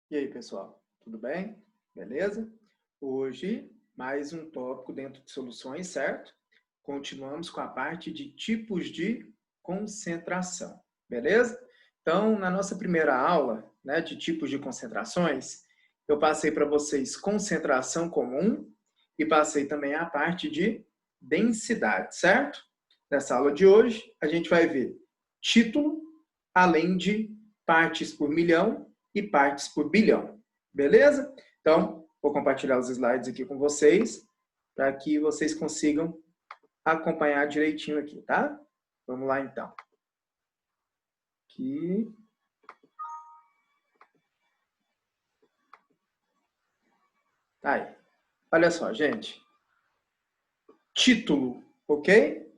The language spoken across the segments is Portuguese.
E aí, pessoal, tudo bem? Beleza? Hoje, mais um tópico dentro de soluções, certo? Continuamos com a parte de tipos de concentração, beleza? Então, na nossa primeira aula, né, de tipos de concentrações, eu passei para vocês concentração comum e passei também a parte de densidade, certo? Nessa aula de hoje, a gente vai ver título, além de partes por milhão e partes por bilhão. Beleza? Então, vou compartilhar os slides aqui com vocês para que vocês consigam acompanhar direitinho aqui, tá? Vamos lá, então. Aqui. Tá aí. Olha só, gente. Título, ok?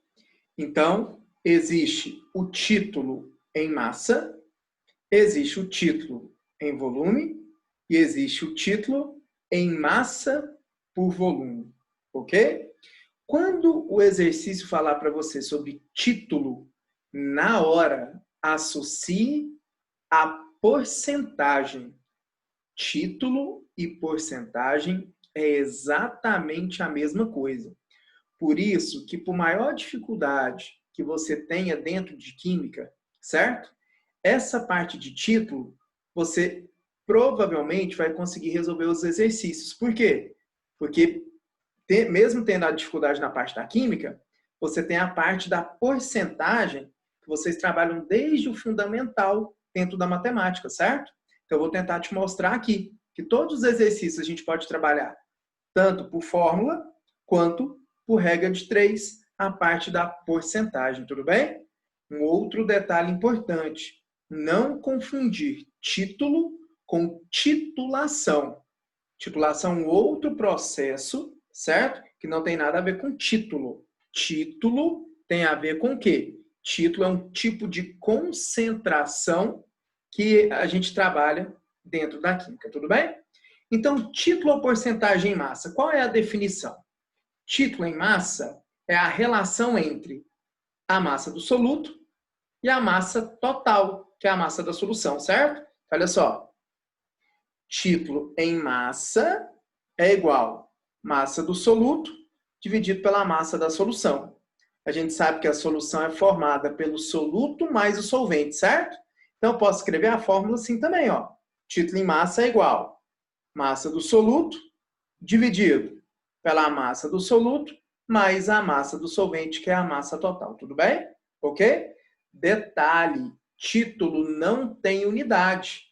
Então, existe o título em massa, existe o título em volume e existe o título em massa por volume, ok? Quando o exercício falar para você sobre título, na hora, associe a porcentagem. Título e porcentagem é exatamente a mesma coisa. Por isso que, por maior dificuldade que você tenha dentro de química, certo? Essa parte de título, você provavelmente vai conseguir resolver os exercícios. Por quê? Porque, mesmo tendo a dificuldade na parte da química, você tem a parte da porcentagem, que vocês trabalham desde o fundamental dentro da matemática, certo? Então, eu vou tentar te mostrar aqui que todos os exercícios a gente pode trabalhar tanto por fórmula, quanto por regra de 3, a parte da porcentagem, tudo bem? Um outro detalhe importante, não confundir título com titulação. Titulação é um outro processo, certo? Que não tem nada a ver com título. Título tem a ver com o quê? Título é um tipo de concentração que a gente trabalha dentro da química, tudo bem? Então, título ou porcentagem em massa, qual é a definição? Título em massa é a relação entre a massa do soluto e a massa total, que é a massa da solução, certo? Olha só, título em massa é igual massa do soluto dividido pela massa da solução. A gente sabe que a solução é formada pelo soluto mais o solvente, certo? Então, eu posso escrever a fórmula assim também, ó. Título em massa é igual massa do soluto dividido pela massa do soluto mais a massa do solvente, que é a massa total. Tudo bem? Ok? Detalhe, título não tem unidade.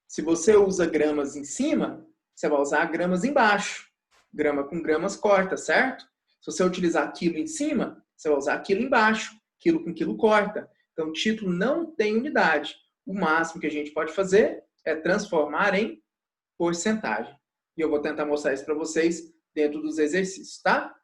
Se você usa gramas em cima, você vai usar gramas embaixo. Grama com gramas corta, certo? Se você utilizar quilo em cima, você vai usar quilo embaixo. Quilo com quilo corta. Então, título não tem unidade. O máximo que a gente pode fazer é transformar em porcentagem. E eu vou tentar mostrar isso para vocês dentro dos exercícios, tá?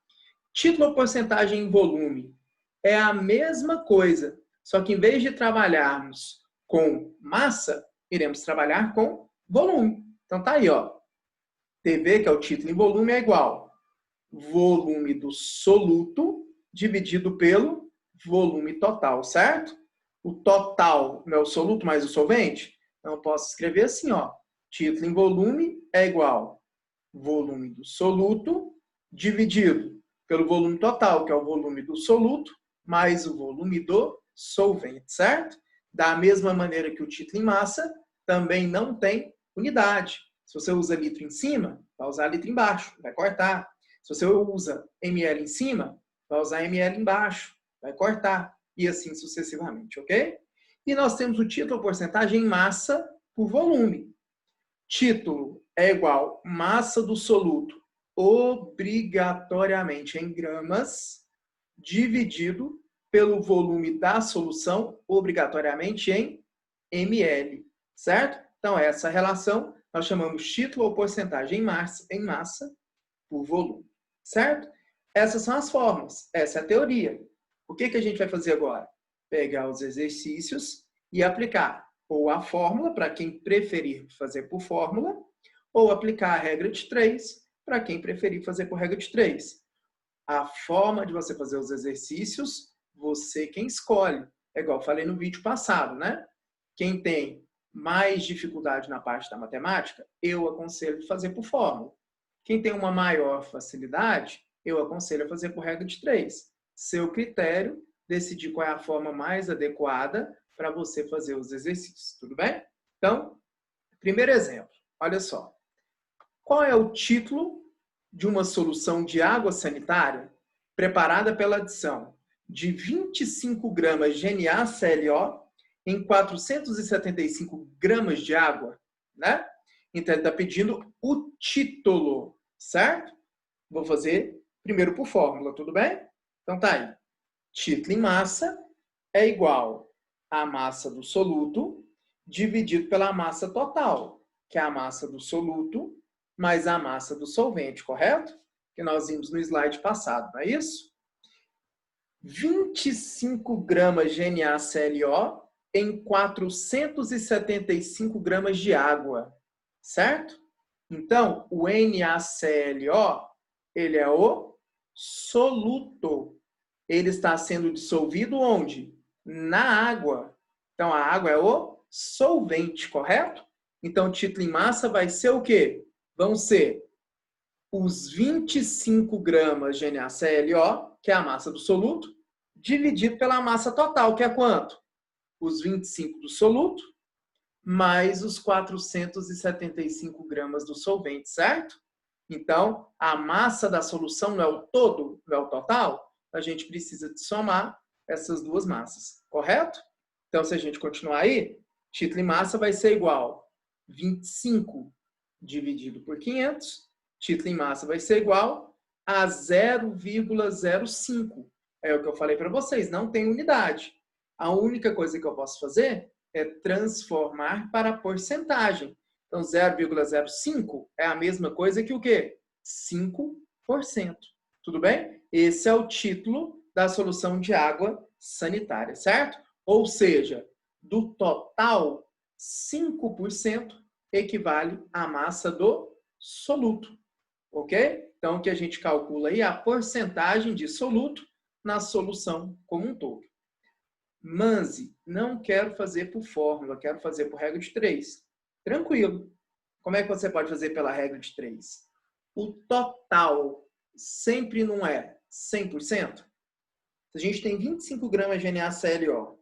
Título ou porcentagem em volume é a mesma coisa, só que em vez de trabalharmos com massa, iremos trabalhar com volume. Então tá aí, ó. TV, que é o título em volume, é igual volume do soluto dividido pelo volume total, certo? O total não é o soluto mais o solvente? Então eu posso escrever assim, ó. Título em volume é igual volume do soluto dividido pelo volume total, que é o volume do soluto, mais o volume do solvente, certo? Da mesma maneira que o título em massa também não tem unidade. Se você usa litro em cima, vai usar litro embaixo, vai cortar. Se você usa ml em cima, vai usar ml embaixo, vai cortar. E assim sucessivamente, ok? E nós temos o título ou porcentagem em massa por volume. Título é igual massa do soluto obrigatoriamente em gramas dividido pelo volume da solução obrigatoriamente em ml, certo? Então, essa relação nós chamamos título ou porcentagem em massa por volume, certo? Essas são as formas, essa é a teoria. O que a gente vai fazer agora? Pegar os exercícios e aplicar ou a fórmula, para quem preferir fazer por fórmula, ou aplicar a regra de 3, para quem preferir fazer por regra de 3. A forma de você fazer os exercícios, você quem escolhe. É igual eu falei no vídeo passado, né? Quem tem mais dificuldade na parte da matemática, eu aconselho fazer por fórmula. Quem tem uma maior facilidade, eu aconselho a fazer por regra de 3. Seu critério, decidir qual é a forma mais adequada para você fazer os exercícios, tudo bem? Então, primeiro exemplo, olha só. Qual é o título de uma solução de água sanitária preparada pela adição de 25 gramas de NaClO em 475 gramas de água, né? Então, ele está pedindo o título, certo? Vou fazer primeiro por fórmula, tudo bem? Então, tá aí. Título em massa é igual à massa do soluto dividido pela massa total, que é a massa do soluto mais a massa do solvente, correto? Que nós vimos no slide passado, não é isso? 25 gramas de NaClO em 475 gramas de água, certo? Então, o NaClO, ele é o soluto. Ele está sendo dissolvido onde? Na água. Então, a água é o solvente, correto? Então, o título em massa vai ser o quê? Vão ser os 25 gramas de NaClO, que é a massa do soluto, dividido pela massa total, que é quanto? Os 25 do soluto, mais os 475 gramas do solvente, certo? Então, a massa da solução não é o todo, não é o total, a gente precisa de somar essas duas massas, correto? Então, se a gente continuar aí, título em massa vai ser igual 25 dividido por 500, título em massa vai ser igual a 0,05. É o que eu falei para vocês, não tem unidade. A única coisa que eu posso fazer é transformar para porcentagem. Então, 0,05 é a mesma coisa que o quê? 5%. Tudo bem? Esse é o título da solução de água sanitária, certo? Ou seja, do total, 5% equivale à massa do soluto. Ok? Então, o que a gente calcula aí é a porcentagem de soluto na solução como um todo. Manzi, não quero fazer por fórmula, quero fazer por regra de 3. Tranquilo. Como é que você pode fazer pela regra de 3? O total sempre não é 100%? Se a gente tem 25 gramas de NaClO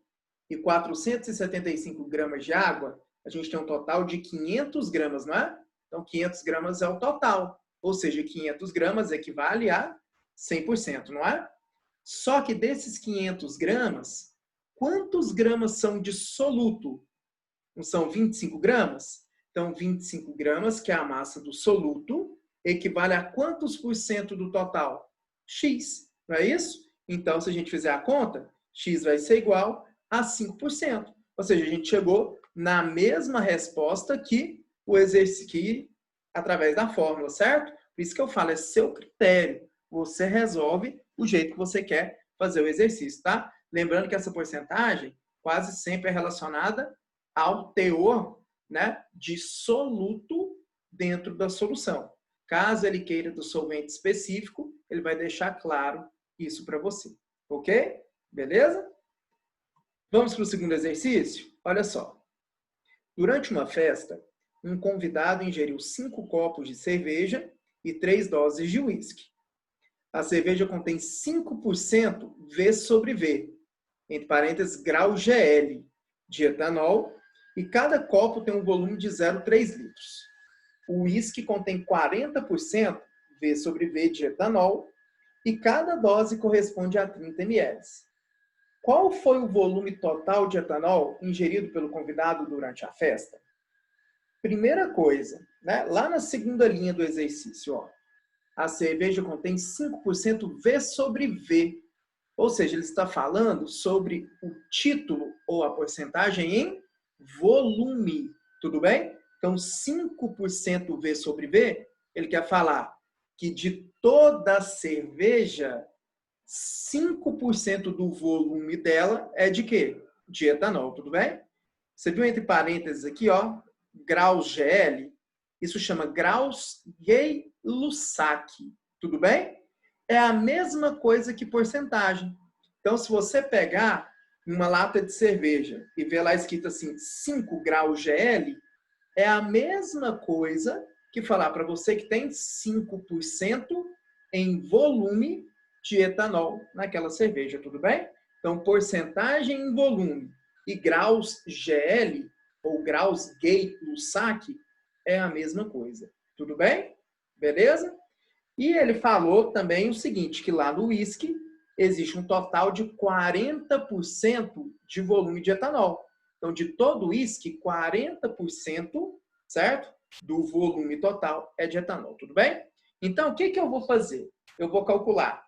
e 475 gramas de água, a gente tem um total de 500 gramas, não é? Então, 500 gramas é o total. Ou seja, 500 gramas equivale a 100%, não é? Só que desses 500 gramas, quantos gramas são de soluto? Não são 25 gramas? Então, 25 gramas, que é a massa do soluto, equivale a quantos por cento do total? X, não é isso? Então, se a gente fizer a conta, X vai ser igual a 5%. Ou seja, a gente chegou na mesma resposta que o exercício, que através da fórmula, certo? Por isso que eu falo, é seu critério. Você resolve o jeito que você quer fazer o exercício, tá? Lembrando que essa porcentagem quase sempre é relacionada ao teor, né, de soluto dentro da solução. Caso ele queira do solvente específico, ele vai deixar claro isso para você. Ok? Beleza? Vamos para o segundo exercício? Olha só. Durante uma festa, um convidado ingeriu 5 copos de cerveja e 3 doses de uísque. A cerveja contém 5% V sobre V, entre parênteses, grau GL, de etanol, e cada copo tem um volume de 0,3 litros. O uísque contém 40% V sobre V de etanol, e cada dose corresponde a 30 ml. Qual foi o volume total de etanol ingerido pelo convidado durante a festa? Primeira coisa, né? Lá na segunda linha do exercício, ó, a cerveja contém 5% V sobre V. Ou seja, ele está falando sobre o título ou a porcentagem em volume. Tudo bem? Então, 5% V sobre V, ele quer falar que de toda a cerveja, 5% do volume dela é de quê? De etanol, tudo bem? Você viu entre parênteses aqui, ó, graus GL? Isso chama graus Gay-Lussac, tudo bem? É a mesma coisa que porcentagem. Então, se você pegar uma lata de cerveja e vê lá escrito assim 5 graus GL, é a mesma coisa que falar para você que tem 5% em volume de etanol naquela cerveja, tudo bem? Então, porcentagem em volume e graus GL ou graus Gay-Lussac é a mesma coisa, tudo bem? Beleza? E ele falou também o seguinte, que lá no uísque existe um total de 40% de volume de etanol. Então, de todo uísque, 40%, certo? Do volume total é de etanol, tudo bem? Então, o que eu vou fazer? Eu vou calcular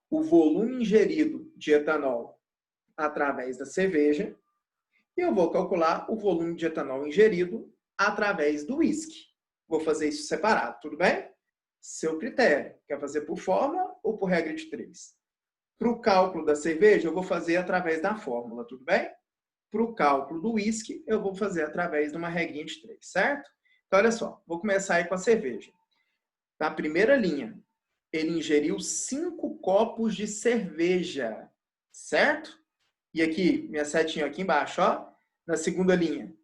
o volume ingerido de etanol através da cerveja e eu vou calcular o volume de etanol ingerido através do uísque. Vou fazer isso separado, tudo bem? Seu critério. Quer fazer por fórmula ou por regra de 3? Para o cálculo da cerveja, eu vou fazer através da fórmula, tudo bem? Para o cálculo do uísque, eu vou fazer através de uma regrinha de 3, certo? Então, olha só, vou começar aí com a cerveja. Na primeira linha, ele ingeriu 5 copos de cerveja, certo? E aqui, minha setinha aqui embaixo, ó, na segunda linha.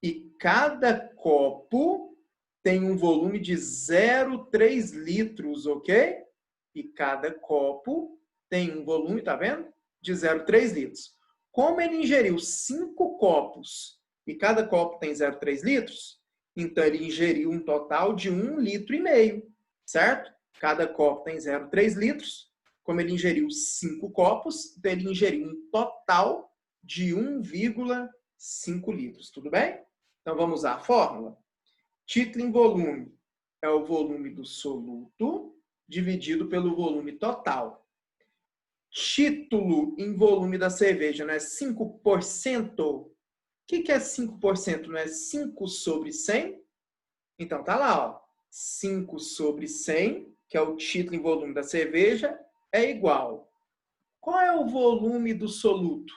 E cada copo tem um volume de 0,3 litros, ok? E cada copo tem um volume, tá vendo? De 0,3 litros. Como ele ingeriu 5 copos e cada copo tem 0,3 litros, então ele ingeriu um total de 1,5 litro, certo? Cada copo tem 0,3 litros. Como ele ingeriu 5 copos, então ele ingeriu um total de 1,5 litros. Tudo bem? Então vamos usar a fórmula. Título em volume é o volume do soluto dividido pelo volume total. Título em volume da cerveja não é 5%? O que é 5%? Não é 5 sobre 100? Então tá lá, ó. 5 sobre 100, que é o título em volume da cerveja, é igual. Qual é o volume do soluto?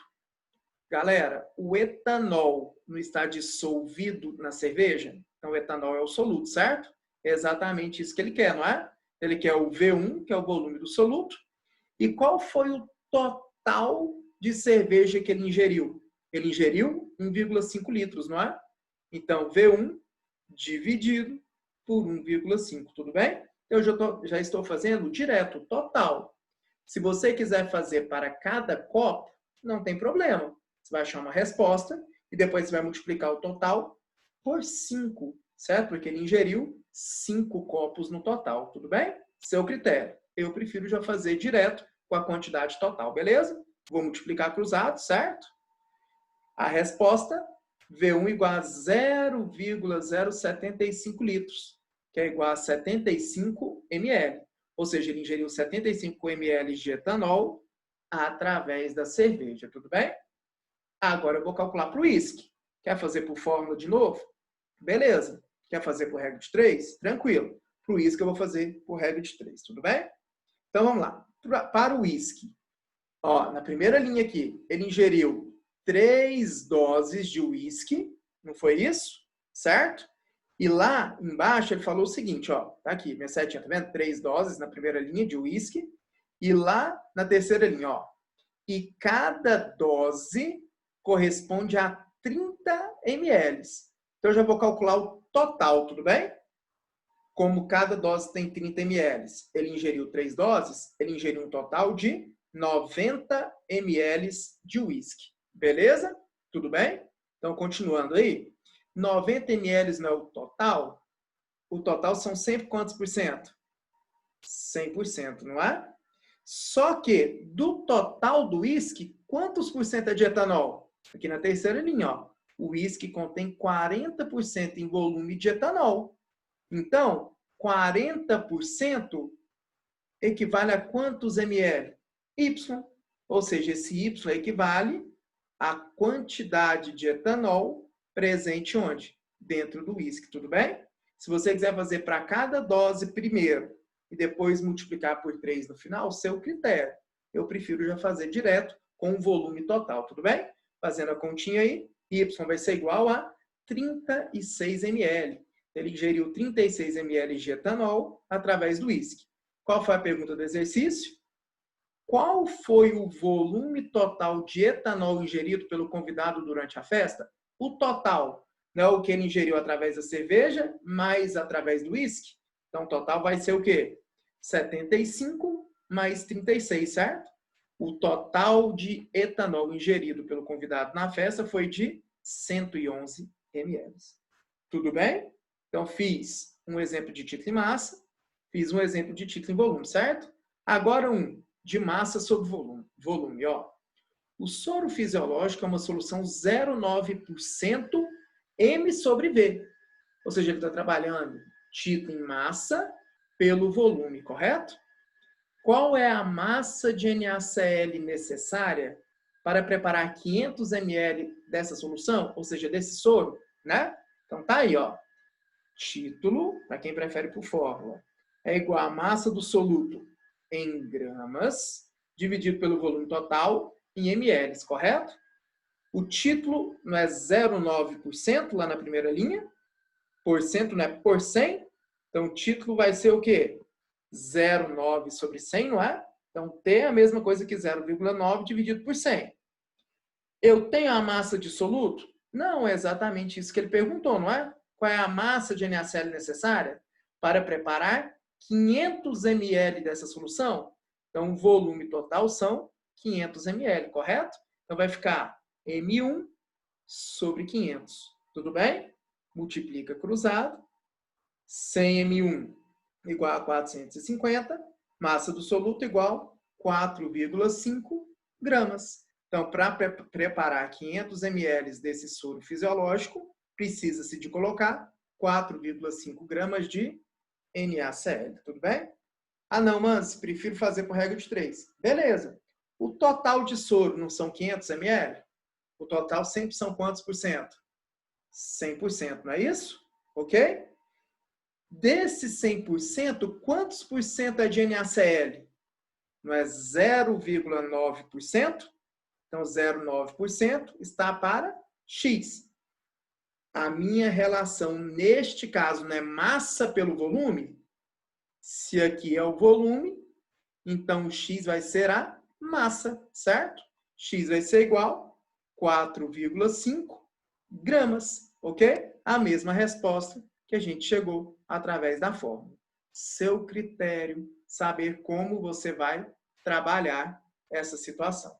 Galera, o etanol não está dissolvido na cerveja? Então, o etanol é o soluto, certo? É exatamente isso que ele quer, não é? Ele quer o V1, que é o volume do soluto. E qual foi o total de cerveja que ele ingeriu? Ele ingeriu 1,5 litros, não é? Então, V1 dividido por 1,5, tudo bem? Eu já estou fazendo direto, total. Se você quiser fazer para cada copo, não tem problema. Você vai achar uma resposta e depois você vai multiplicar o total por 5, certo? Porque ele ingeriu 5 copos no total, tudo bem? Seu critério. Eu prefiro já fazer direto com a quantidade total, beleza? Vou multiplicar cruzado, certo? A resposta, V1 igual a 0,075 litros, que é igual a 75 ml. Ou seja, ele ingeriu 75 ml de etanol através da cerveja, tudo bem? Agora eu vou calcular para o uísque. Quer fazer por fórmula de novo? Beleza. Quer fazer por regra de 3? Tranquilo. Para o uísque eu vou fazer por regra de 3, tudo bem? Então vamos lá. Para o uísque, ó, na primeira linha aqui, ele ingeriu 3 doses de uísque, não foi isso? Certo? E lá embaixo ele falou o seguinte, ó, tá aqui, minha setinha, tá vendo? 3 doses na primeira linha de uísque. E lá na terceira linha, ó, e cada dose corresponde a 30 ml. Então, eu já vou calcular o total, tudo bem? Como cada dose tem 30 ml, ele ingeriu 3 doses, ele ingeriu um total de 90 ml de uísque. Beleza? Tudo bem? Então, continuando aí. 90 ml não é o total? O total são sempre quantos por cento? 100%, não é? Só que, do total do uísque, quantos por cento é de etanol? Aqui na terceira linha, ó. O uísque contém 40% em volume de etanol. Então, 40% equivale a quantos ml? Y. Ou seja, esse Y equivale à quantidade de etanol presente onde? Dentro do uísque, tudo bem? Se você quiser fazer para cada dose primeiro e depois multiplicar por 3 no final, seu critério. Eu prefiro já fazer direto com o volume total, tudo bem? Fazendo a continha aí, Y vai ser igual a 36 ml. Ele ingeriu 36 ml de etanol através do uísque. Qual foi a pergunta do exercício? qual foi o volume total de etanol ingerido pelo convidado durante a festa? O total, não é o que ele ingeriu através da cerveja, mais através do uísque. Então, o total vai ser o quê? 75 mais 36, certo? O total de etanol ingerido pelo convidado na festa foi de 111 ml. Tudo bem? Então, fiz um exemplo de título e massa, fiz um exemplo de título e volume, certo? Agora um de massa sobre volume, ó. O soro fisiológico é uma solução 0,9% M sobre V. Ou seja, ele está trabalhando título em massa pelo volume, correto? Qual é a massa de NaCl necessária para preparar 500 ml dessa solução, ou seja, desse soro, né? Então tá aí, ó. Título, para quem prefere por fórmula, é igual a massa do soluto em gramas, dividido pelo volume total em ml, correto? O título não é 0,9% lá na primeira linha, porcento não é por 100, então o título vai ser o quê? 0,9 sobre 100, não é? Então, T é a mesma coisa que 0,9 dividido por 100. Eu tenho a massa de soluto? Não é exatamente isso que ele perguntou, não é? Qual é a massa de NaCl necessária para preparar 500 ml dessa solução? Então, o volume total são 500 ml, correto? Então, vai ficar M1 sobre 500. Tudo bem? Multiplica cruzado. 100 M1 igual a 450. Massa do soluto igual a 4,5 gramas. Então, para preparar 500 ml desse soro fisiológico, precisa-se de colocar 4,5 gramas de NaCl. Tudo bem? Ah, não, mas prefiro fazer por regra de 3. Beleza. O total de soro não são 500 ml? O total sempre são quantos por cento? 100%, não é isso? Ok? Desses 100%, quantos por cento é de NaCl? Não é 0,9%? Então, 0,9% está para X. A minha relação, neste caso, não é massa pelo volume? Se aqui é o volume, então X vai ser a massa, certo? X vai ser igual a 4,5 gramas, ok? A mesma resposta que a gente chegou através da fórmula. Seu critério, saber como você vai trabalhar essa situação.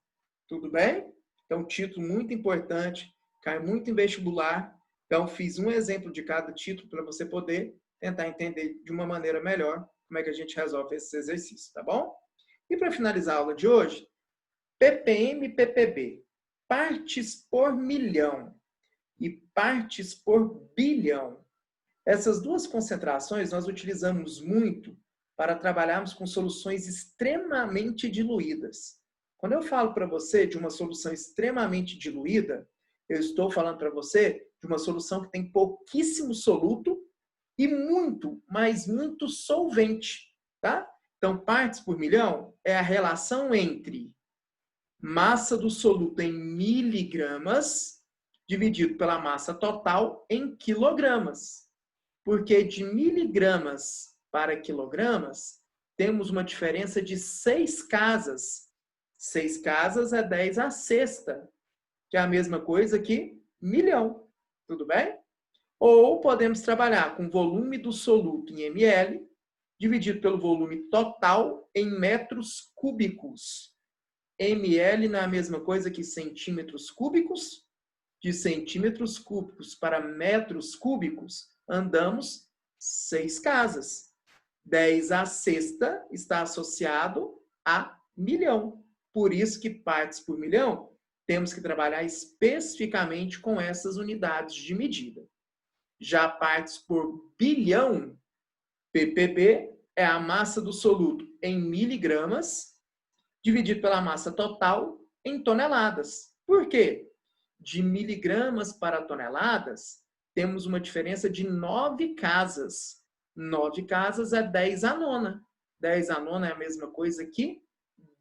Tudo bem? Então, título muito importante, cai muito em vestibular. Então, fiz um exemplo de cada título para você poder tentar entender de uma maneira melhor como é que a gente resolve esses exercícios, tá bom? E para finalizar a aula de hoje, ppm e ppb, partes por milhão e partes por bilhão. Essas duas concentrações nós utilizamos muito para trabalharmos com soluções extremamente diluídas. Quando eu falo para você de uma solução extremamente diluída, eu estou falando para você de uma solução que tem pouquíssimo soluto e muito, mas muito solvente, tá? Então, partes por milhão é a relação entre massa do soluto em miligramas dividido pela massa total em quilogramas. Porque de miligramas para quilogramas, temos uma diferença de 6 casas. 6 casas é 10 à sexta, que é a mesma coisa que milhão. Tudo bem? Ou podemos trabalhar com o volume do soluto em ml, dividido pelo volume total em metros cúbicos. ml não é a mesma coisa que centímetros cúbicos? De centímetros cúbicos para metros cúbicos, andamos 6 casas. 10 à sexta está associado a milhão. Por isso que partes por milhão, temos que trabalhar especificamente com essas unidades de medida. Já partes por bilhão, ppb, é a massa do soluto em miligramas, dividido pela massa total em toneladas. Por quê? De miligramas para toneladas, temos uma diferença de 9 casas. 9 casas é 10 à nona. 10 à nona é a mesma coisa que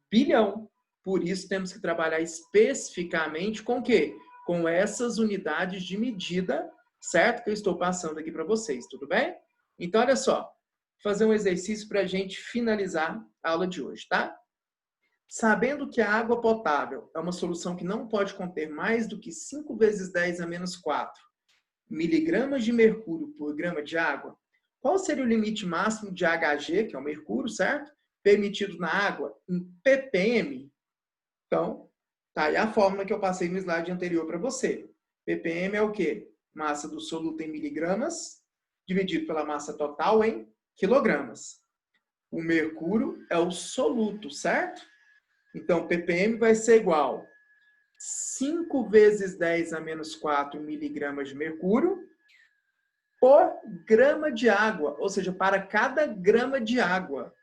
bilhão. Por isso, temos que trabalhar especificamente com o quê? Com essas unidades de medida, certo? Que eu estou passando aqui para vocês, tudo bem? Então, olha só. Vou fazer um exercício para a gente finalizar a aula de hoje, tá? Sabendo que a água potável é uma solução que não pode conter mais do que 5 vezes 10 a menos 4 miligramas de mercúrio por grama de água, qual seria o limite máximo de Hg, que é o mercúrio, certo? Permitido na água em ppm? Então, tá aí a fórmula que eu passei no slide anterior para você. ppm é o quê? Massa do soluto em miligramas, dividido pela massa total em quilogramas. O mercúrio é o soluto, certo? Então, ppm vai ser igual 5 vezes 10 a menos 4 miligramas de mercúrio por grama de água, ou seja, para cada grama de água.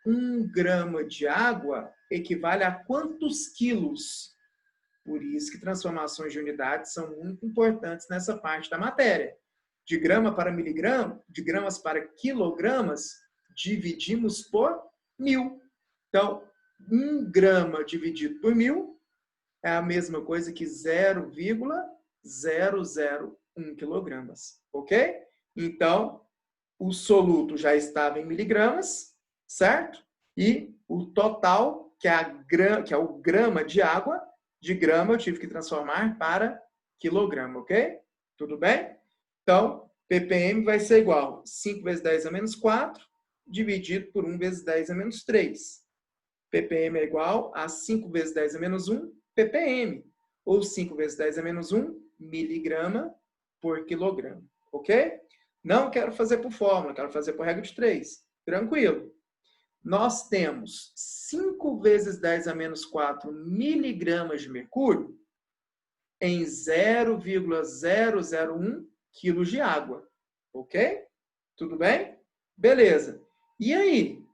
1 grama de água equivale a quantos quilos? Por isso que transformações de unidades são muito importantes nessa parte da matéria. De grama para miligrama, de gramas para quilogramas, dividimos por 1000. Então, 1 grama dividido por 1000 é a mesma coisa que 0,001 quilogramas, ok? Então, o soluto já estava em miligramas, certo? E o total, que é o grama de água, de grama eu tive que transformar para quilograma, ok? Tudo bem? Então, ppm vai ser igual a 5 vezes 10 a menos 4, dividido por 1 vezes 10 a menos 3. ppm é igual a 5 vezes 10 a menos 1 ppm, ou 5 vezes 10 a menos 1 miligrama por quilograma, ok? Não quero fazer por fórmula, quero fazer por regra de 3. Tranquilo. Nós temos 5 vezes 10 a menos 4 miligramas de mercúrio em 0,001 quilos de água, ok? Tudo bem? Beleza. E aí?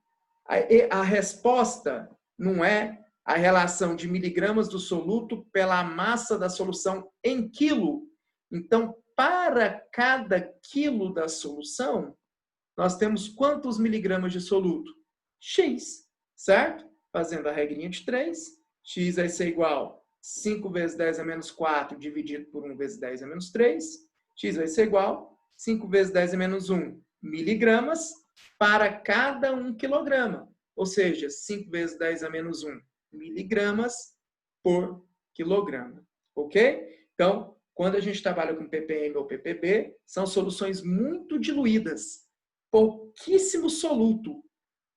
A resposta não é a relação de miligramas do soluto pela massa da solução em quilo. Então, para cada quilo da solução, nós temos quantos miligramas de soluto? X, certo? Fazendo a regrinha de 3, x vai ser igual a 5 vezes 10 a menos 4 dividido por 1 vezes 10 a menos 3. X vai ser igual a 5 vezes 10 a menos 1 miligramas para cada 1 quilograma. Ou seja, 5 vezes 10 a menos 1 miligramas por quilograma. Ok? Então, quando a gente trabalha com ppm ou ppb, são soluções muito diluídas. Pouquíssimo soluto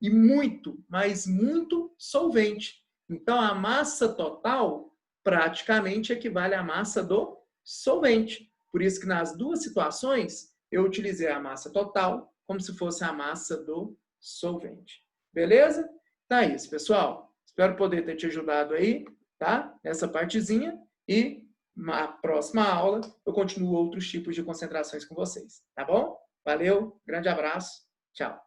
e muito, mas muito solvente. Então, a massa total praticamente equivale à massa do solvente. Por isso que nas duas situações, eu utilizei a massa total como se fosse a massa do solvente. Beleza? Tá isso, pessoal. Espero poder ter te ajudado aí, tá? Nessa partezinha. E na próxima aula eu continuo outros tipos de concentrações com vocês, tá bom? Valeu, grande abraço, tchau.